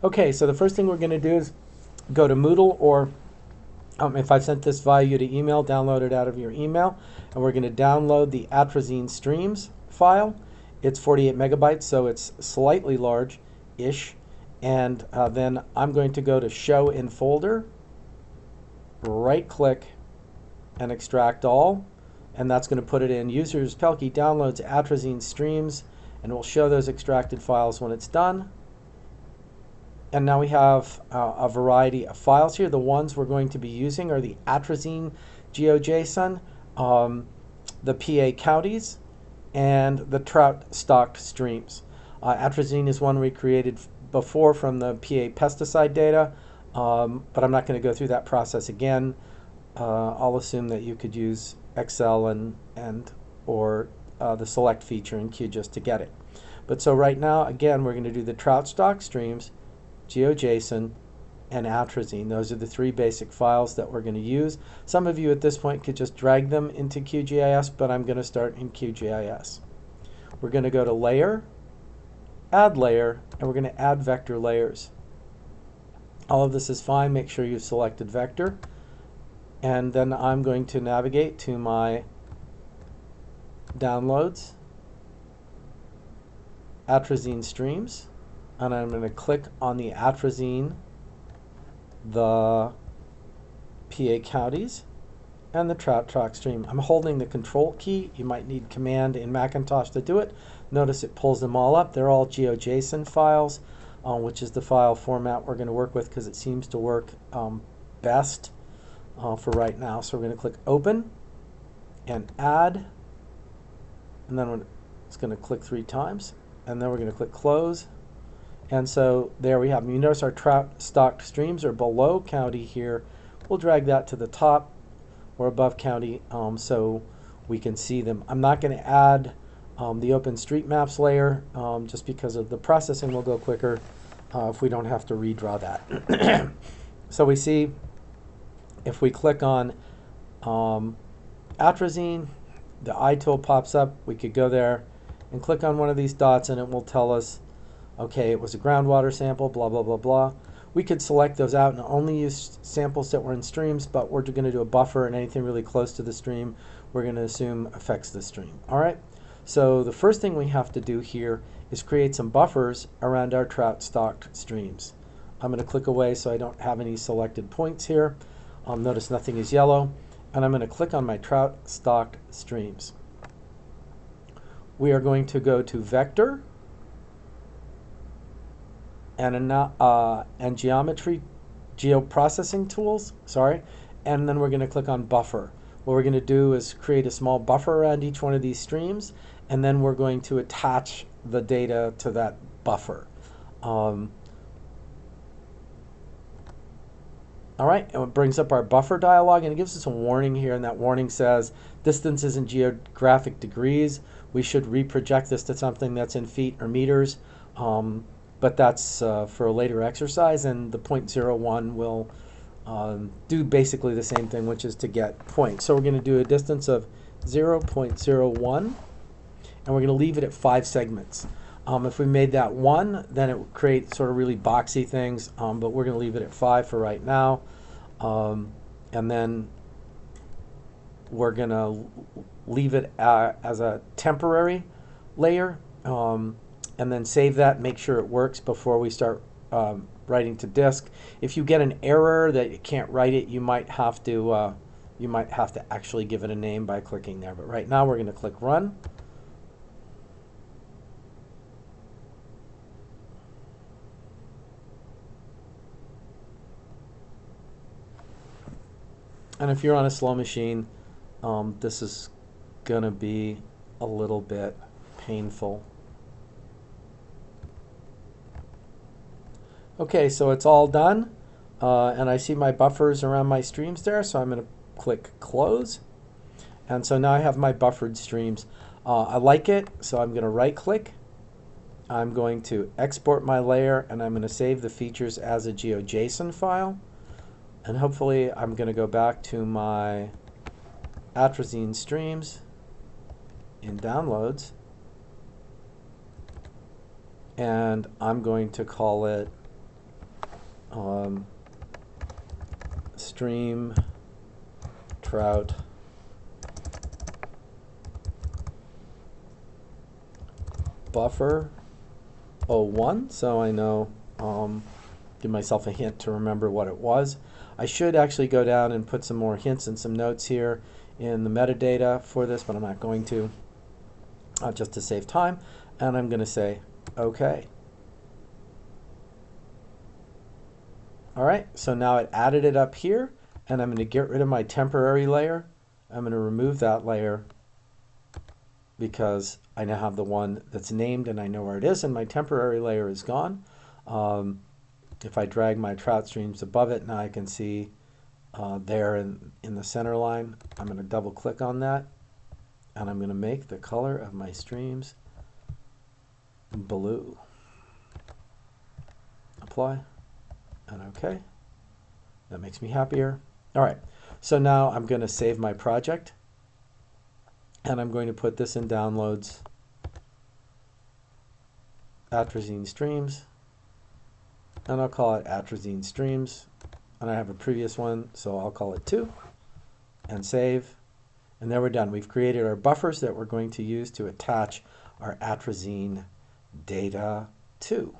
Okay, so the first thing we're going to do is go to Moodle, or if I've sent this via you to email, download it out of your email. And we're going to download the atrazine streams file. It's 48 megabytes, so it's slightly large-ish. And then I'm going to go to Show in Folder, right-click, and extract all. And that's going to put it in Users Pelkey Downloads Atrazine Streams, and we'll show those extracted files when it's done. And now we have a variety of files here. The ones we're going to be using are the atrazine GeoJSON, the PA counties, and the trout stock streams. Atrazine is one we created before from the PA pesticide data, but I'm not going to go through that process again. I'll assume that you could use Excel and or the select feature in QGIS to get it. But so right now, again, we're going to do the trout stock streams, GeoJSON, and atrazine. Those are the three basic files that we're going to use. Some of you at this point could just drag them into QGIS, but I'm going to start in QGIS. We're going to go to Layer, Add Layer, and we're going to add vector layers. All of this is fine. Make sure you've selected vector. And then I'm going to navigate to my downloads, atrazine streams, and I'm going to click on the atrazine, the PA counties, and the trout stock stream. I'm holding the control key. You might need command in Macintosh to do it. Notice it pulls them all up. They're all GeoJSON files, which is the file format we're going to work with because it seems to work best for right now. So we're going to click Open and Add, and then it's going to click 3 times, and then we're going to click Close. And so there we have them. You notice our trout stock streams are below county here. We'll drag that to the top or above county so we can see them. I'm not going to add the OpenStreetMaps layer just because of the processing will go quicker if we don't have to redraw that. So we see if we click on atrazine, the eye tool pops up. We could go there and click on one of these dots and it will tell us, okay, it was a groundwater sample, blah, blah, blah, blah. We could select those out and only use samples that were in streams, but we're going to do a buffer, and anything really close to the stream we're going to assume affects the stream. All right, so the first thing we have to do here is create some buffers around our trout stock streams. I'm going to click away so I don't have any selected points here. Notice nothing is yellow, and I'm going to click on my trout stock streams. We are going to go to Vector and Geometry, Geoprocessing Tools, and then we're going to click on Buffer. What we're going to do is create a small buffer around each one of these streams, and then we're going to attach the data to that buffer. All right, and it brings up our buffer dialog, and it gives us a warning here, and that warning says distance is in geographic degrees. We should reproject this to something that's in feet or meters, but that's for a later exercise, and the 0.01 will do basically the same thing, which is to get points. So we're going to do a distance of 0.01, and we're going to leave it at 5 segments. If we made that 1, then it would create sort of really boxy things, but we're going to leave it at 5 for right now. And then we're going to leave it as a temporary layer, and then save that, make sure it works before we start writing to disk. If you get an error that you can't write it, you might have to actually give it a name by clicking there. But right now we're going to click Run. And if you're on a slow machine, this is going to be a little bit painful. Okay, so it's all done, and I see my buffers around my streams there, so I'm going to click Close. And so now I have my buffered streams. I like it, so I'm going to right-click. I'm going to export my layer, and I'm going to save the features as a GeoJSON file. And hopefully I'm going to go back to my atrazine streams in Downloads, and I'm going to call it stream trout buffer 01, so I know, give myself a hint to remember what it was. I should actually go down and put some more hints and some notes here in the metadata for this, but I'm not going to, just to save time. And I'm going to say OK. All right, so now it added it up here, and I'm going to get rid of my temporary layer. I'm going to remove that layer because I now have the one that's named and I know where it is, and my temporary layer is gone. If I drag my trout streams above it, now I can see there in the center line. I'm going to double click on that, and I'm going to make the color of my streams blue. Apply, and OK. That makes me happier. All right, so now I'm going to save my project, and I'm going to put this in downloads, atrazine streams, and I'll call it atrazine streams. And I have a previous one, so I'll call it 2, and save. And there we're done. We've created our buffers that we're going to use to attach our atrazine data to.